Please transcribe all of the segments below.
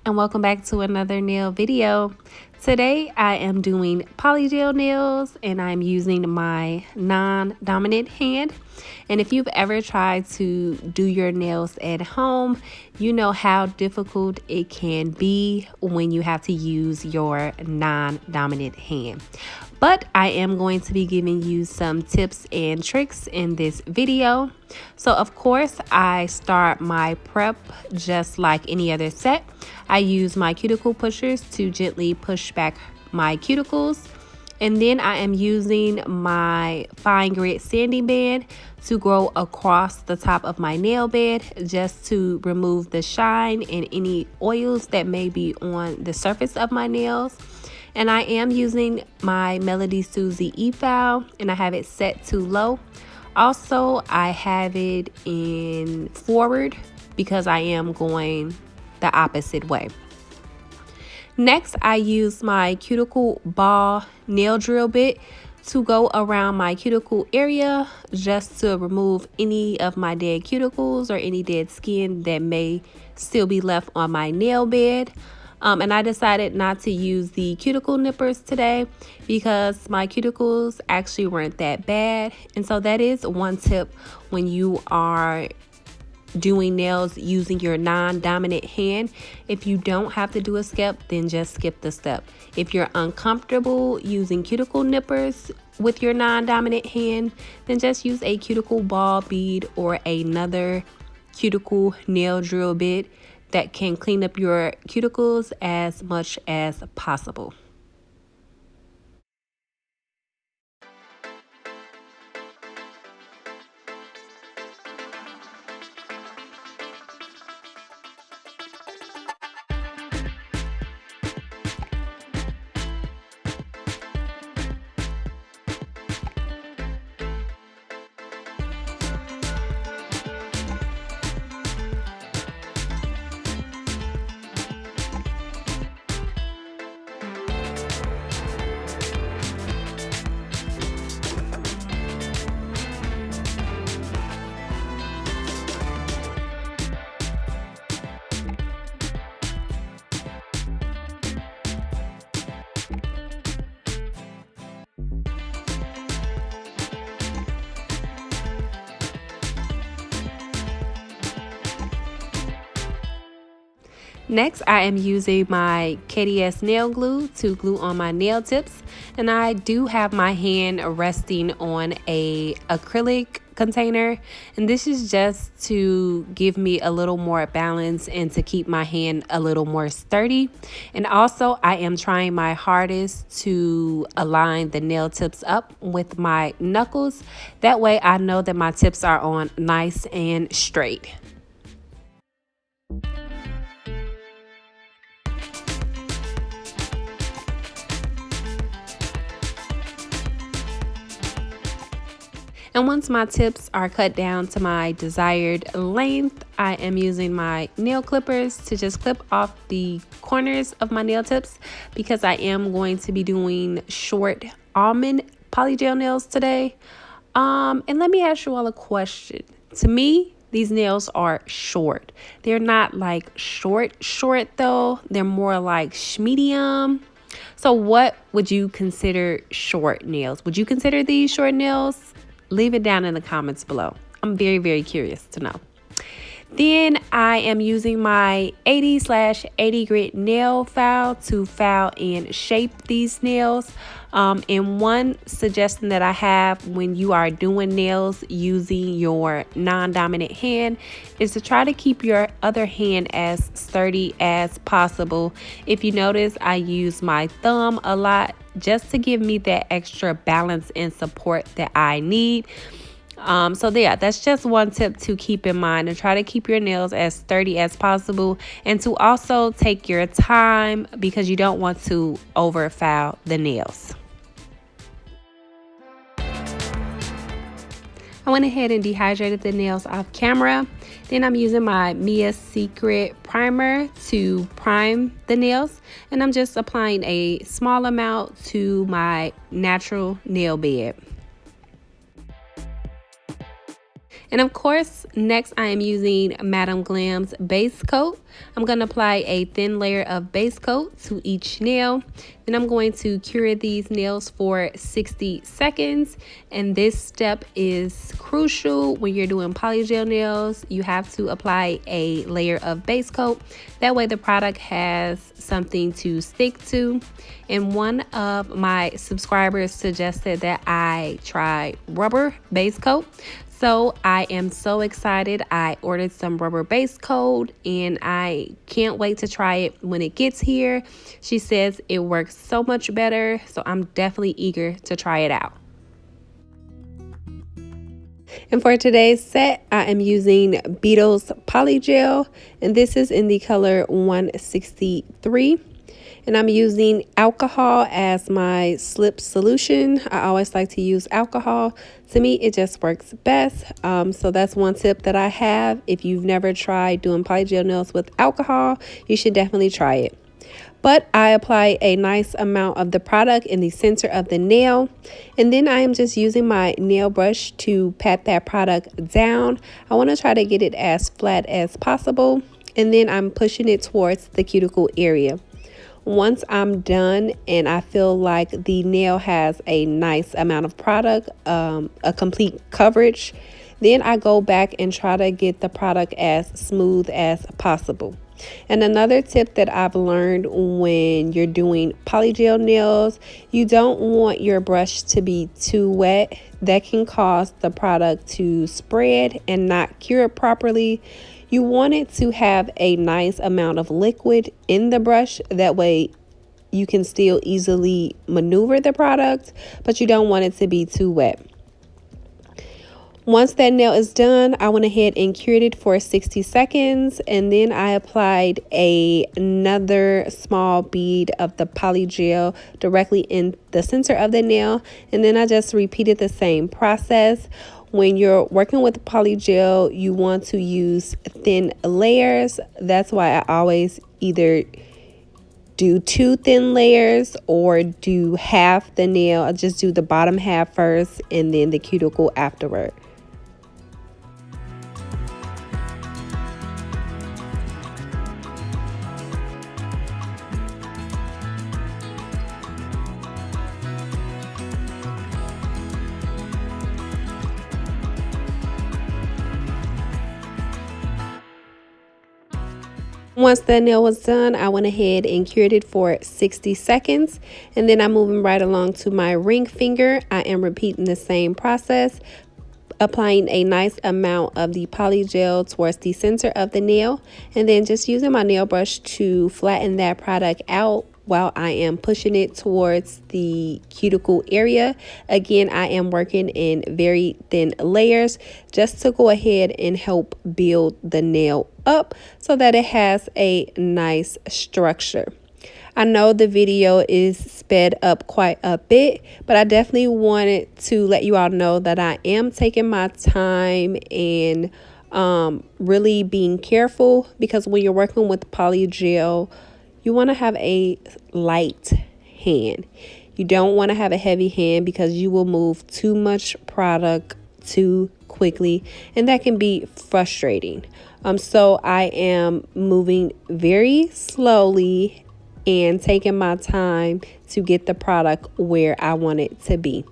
and welcome back to another nail video. Today I am doing polygel nails and I'm using my non-dominant hand. And if you've ever tried to do your nails at home, you know how difficult it can be when you have to use your non-dominant hand. But I am going to be giving you some tips and tricks in this video. So of course I start my prep just like any other set. I use my cuticle pushers to gently push back my cuticles. And then I am using my fine grit sanding band to go across the top of my nail bed just to remove the shine and any oils that may be on the surface of my nails. And I am using my Melody Susie e-file and I have it set to low. Also, I have it in forward because I am going the opposite way. Next, I use my cuticle ball nail drill bit to go around my cuticle area just to remove any of my dead cuticles or any dead skin that may still be left on my nail bed. And I decided not to use the cuticle nippers today because my cuticles actually weren't that bad. And so that is one tip when you are doing nails using your non-dominant hand. If you don't have to do a step, then just skip the step. If you're uncomfortable using cuticle nippers with your non-dominant hand, then just use a cuticle ball bead or another cuticle nail drill bit that can clean up your cuticles as much as possible. Next, I am using my KDS nail glue to glue on my nail tips, and I do have my hand resting on a acrylic container, and this is just to give me a little more balance and to keep my hand a little more sturdy. And also I am trying my hardest to align the nail tips up with my knuckles. That way I know that my tips are on nice and straight. And once my tips are cut down to my desired length, I am using my nail clippers to just clip off the corners of my nail tips because I am going to be doing short almond polygel nails today. And let me ask you all a question. To me, these nails are short. They're not like short though. They're more like medium. So what would you consider short nails? Would you consider these short nails? Leave it down in the comments below. I'm very, very curious to know. Then I am using my 80/80 grit nail file to file and shape these nails. And one suggestion that I have when you are doing nails using your non-dominant hand is to try to keep your other hand as sturdy as possible. If you notice, I use my thumb a lot just to give me that extra balance and support that I need. So yeah, that's just one tip to keep in mind, and try to keep your nails as sturdy as possible, and to also take your time because you don't want to over file the nails. I went ahead and dehydrated the nails off camera. Then I'm using my Mia Secret primer to prime the nails, and I'm just applying a small amount to my natural nail bed. And of course, next I am using Madame Glam's base coat. I'm going to apply a thin layer of base coat to each nail. Then I'm going to cure these nails for 60 seconds. And this step is crucial when you're doing polygel nails. You have to apply a layer of base coat. That way the product has something to stick to. And one of my subscribers suggested that I try rubber base coat. So I am so excited. I ordered some rubber base coat and I can't wait to try it when it gets here. She says it works so much better, so I'm definitely eager to try it out. And for today's set, I am using Beetle's Polygel, and this is in the color 163. And I'm using alcohol as my slip solution. I always like to use alcohol. To me, it just works best. So that's one tip that I have. If you've never tried doing polygel nails with alcohol, you should definitely try it. But I apply a nice amount of the product in the center of the nail. And then I am just using my nail brush to pat that product down. I want to try to get it as flat as possible. And then I'm pushing it towards the cuticle area. Once I'm done and I feel like the nail has a nice amount of product, a complete coverage, then I go back and try to get the product as smooth as possible. And another tip that I've learned when you're doing polygel nails, you don't want your brush to be too wet. That can cause the product to spread and not cure properly. You want it to have a nice amount of liquid in the brush. That way you can still easily maneuver the product, but you don't want it to be too wet. Once that nail is done, I went ahead and cured it for 60 seconds. And then I applied another small bead of the polygel directly in the center of the nail. And then I just repeated the same process. When you're working with polygel, you want to use thin layers. That's why I always either do 2 thin layers or do half the nail. I just do the bottom half first and then the cuticle afterward. Once the nail was done, I went ahead and cured it for 60 seconds. And then I'm moving right along to my ring finger. I am repeating the same process, applying a nice amount of the polygel towards the center of the nail. And then just using my nail brush to flatten that product out while I am pushing it towards the cuticle area. Again, I am working in very thin layers just to go ahead and help build the nail up so that it has a nice structure. I know the video is sped up quite a bit, but I definitely wanted to let you all know that I am taking my time and really being careful, because when you're working with polygel, you want to have a light hand. You don't want to have a heavy hand because you will move too much product too quickly, and that can be frustrating. So I am moving very slowly and taking my time to get the product where I want it to be.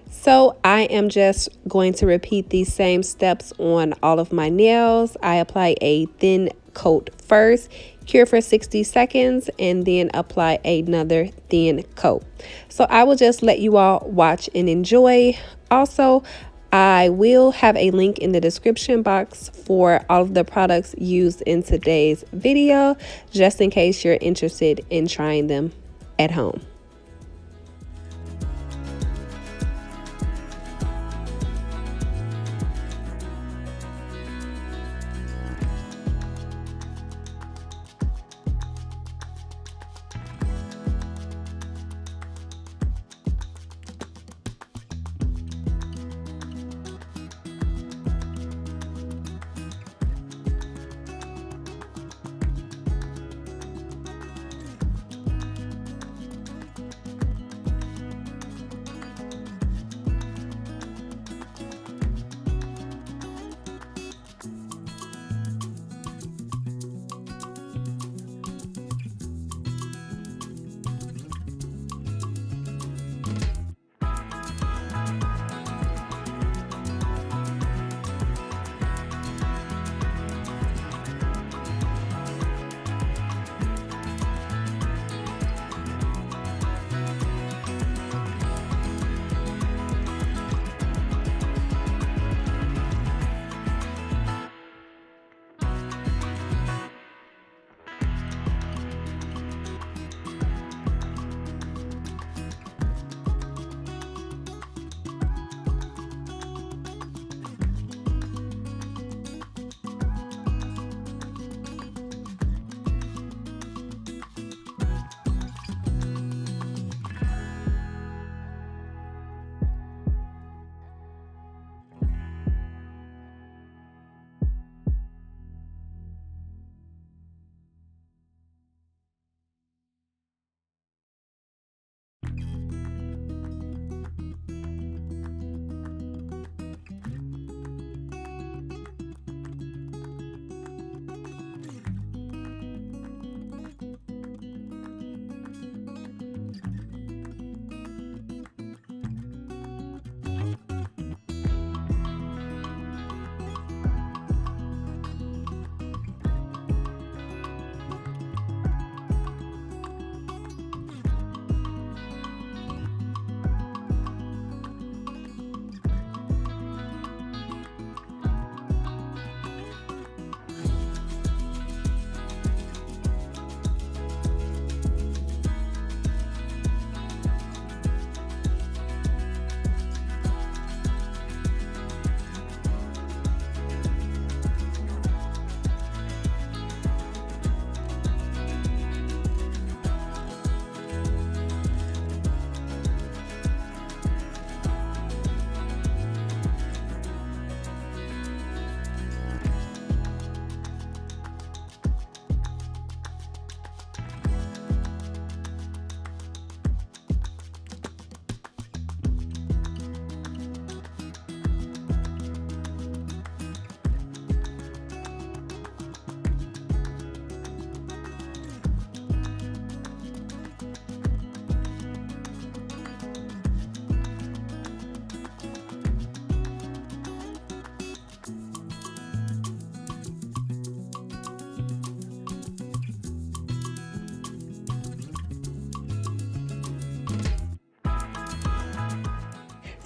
So I am just going to repeat these same steps on all of my nails. I apply a thin coat first, cure for 60 seconds, and then apply another thin coat. So I will just let you all watch and enjoy. Also, I will have a link in the description box for all of the products used in today's video, just in case you're interested in trying them at home.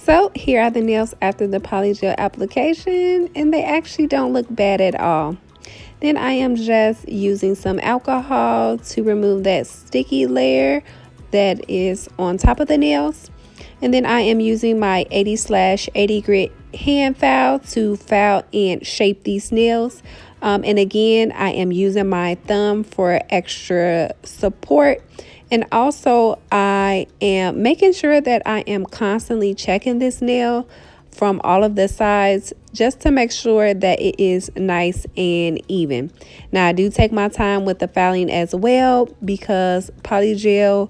So here are the nails after the polygel application, and they actually don't look bad at all. Then I am just using some alcohol to remove that sticky layer that is on top of the nails. And then I am using my 80/80 grit hand file to file and shape these nails. And again, I am using my thumb for extra support. And also, I am making sure that I am constantly checking this nail from all of the sides just to make sure that it is nice and even. Now, I do take my time with the filing as well because polygel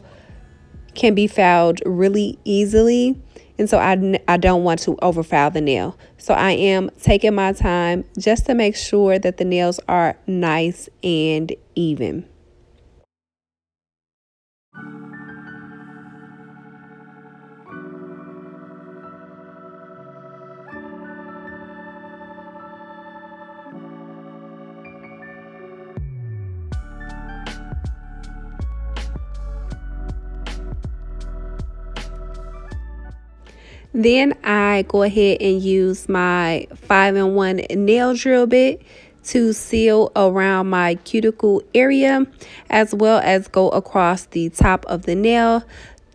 can be filed really easily. And so I don't want to overfile the nail. So I am taking my time just to make sure that the nails are nice and even. Then I go ahead and use my 5-in-1 nail drill bit to seal around my cuticle area as well as go across the top of the nail.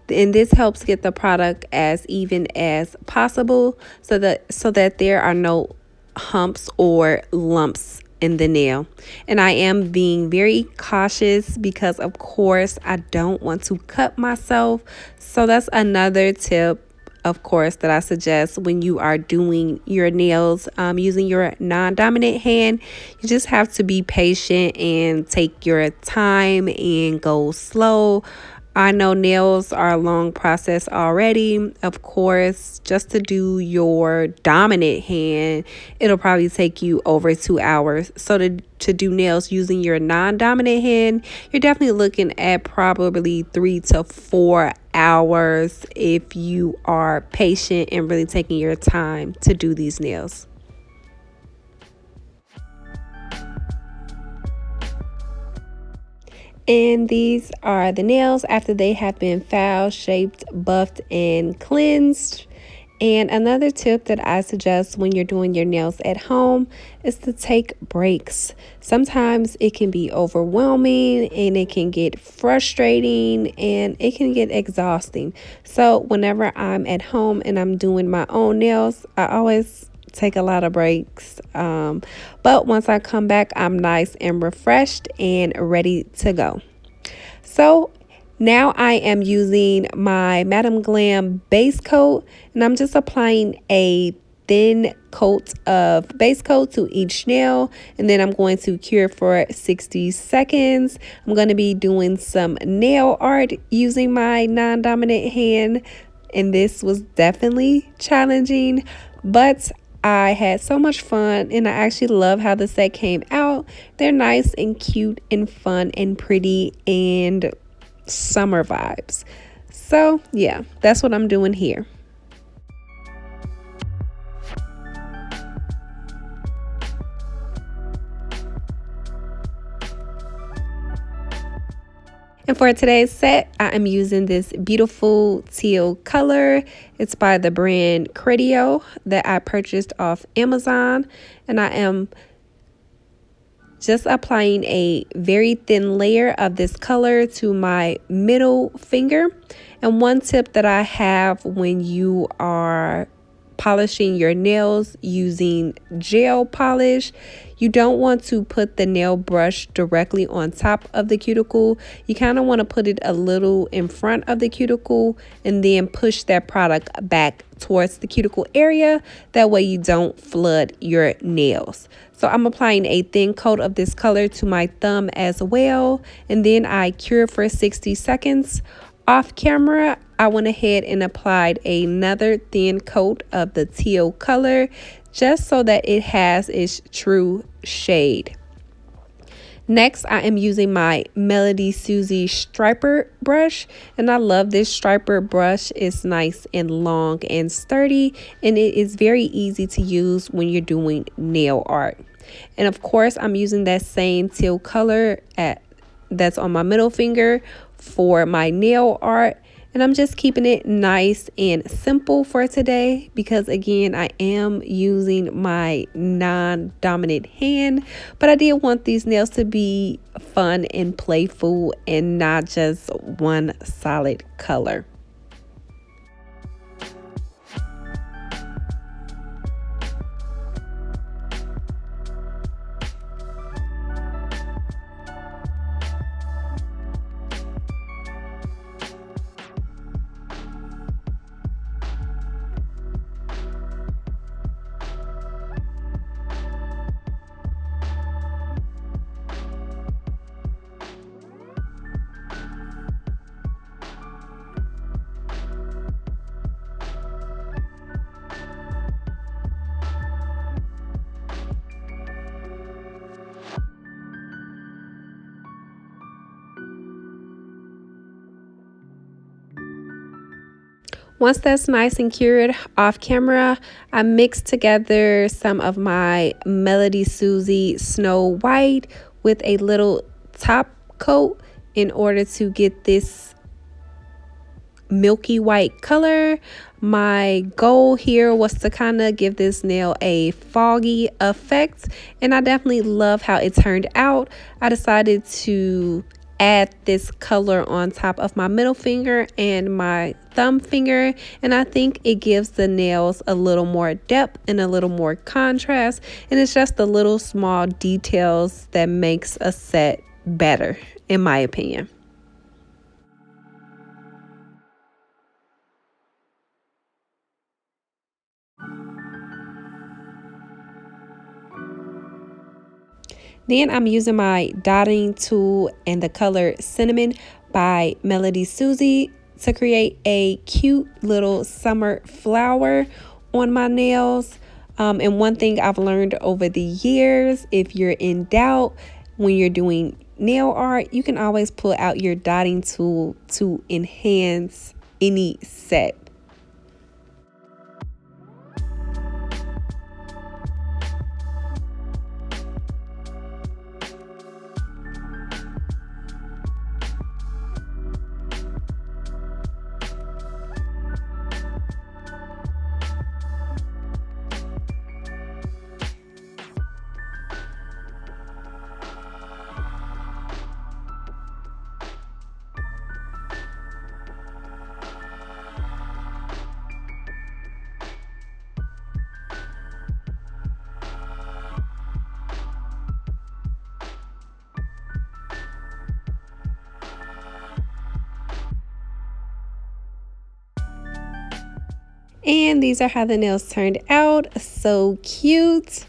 And this helps get the product as even as possible so that there are no humps or lumps in the nail. And I am being very cautious because of course I don't want to cut myself. So that's another tip, of course, that I suggest when you are doing your nails using your non-dominant hand. You just have to be patient and take your time and go slow. I know nails are a long process already. Of course, just to do your dominant hand, it'll probably take you over 2 hours. So to do nails using your non-dominant hand, you're definitely looking at probably 3 to 4 hours if you are patient and really taking your time to do these nails. And these are the nails after they have been filed, shaped, buffed, and cleansed. And another tip that I suggest when you're doing your nails at home is to take breaks. Sometimes it can be overwhelming and it can get frustrating and it can get exhausting. So whenever I'm at home and I'm doing my own nails, I always take a lot of breaks. But once I come back, I'm nice and refreshed and ready to go. So now I am using my Madam Glam base coat and I'm just applying a thin coat of base coat to each nail, and then I'm going to cure for 60 seconds. I'm going to be doing some nail art using my non-dominant hand, and this was definitely challenging, but I had so much fun and I actually love how the set came out. They're nice and cute and fun and pretty and summer vibes. So yeah, that's what I'm doing here. And for today's set, I am using this beautiful teal color. It's by the brand Cretio that I purchased off Amazon. And I am just applying a very thin layer of this color to my middle finger. And one tip that I have when you are polishing your nails using gel polish, you don't want to put the nail brush directly on top of the cuticle. You kind of want to put it a little in front of the cuticle and then push that product back towards the cuticle area. That way you don't flood your nails. So I'm applying a thin coat of this color to my thumb as well, and then I cure for 60 seconds. Off camera, I went ahead and applied another thin coat of the teal color just so that it has its true shade. Next, I am using my Melody Susie striper brush, and I love this striper brush. It's nice and long and sturdy, and it is very easy to use when you're doing nail art. And of course, I'm using that same teal color that's on my middle finger for my nail art. And I'm just keeping it nice and simple for today because, again, I am using my non-dominant hand, but I did want these nails to be fun and playful and not just one solid color. Once that's nice and cured off camera, I mixed together some of my Melody Susie Snow White with a little top coat in order to get this milky white color. My goal here was to kind of give this nail a foggy effect, and I definitely love how it turned out. I decided to add this color on top of my middle finger and my thumb finger, and I think it gives the nails a little more depth and a little more contrast, and it's just the little small details that makes a set better, in my opinion. Then I'm using my dotting tool and the color Cinnamon by Melody Susie to create a cute little summer flower on my nails. And one thing I've learned over the years, if you're in doubt when you're doing nail art, you can always pull out your dotting tool to enhance any set. And these are how the nails turned out. So cute.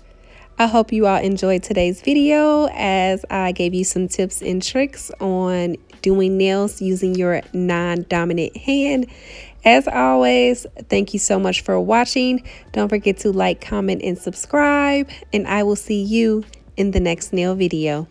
I hope you all enjoyed today's video as I gave you some tips and tricks on doing nails using your non-dominant hand. As always, thank you so much for watching. Don't forget to like, comment, and subscribe, and I will see you in the next nail video.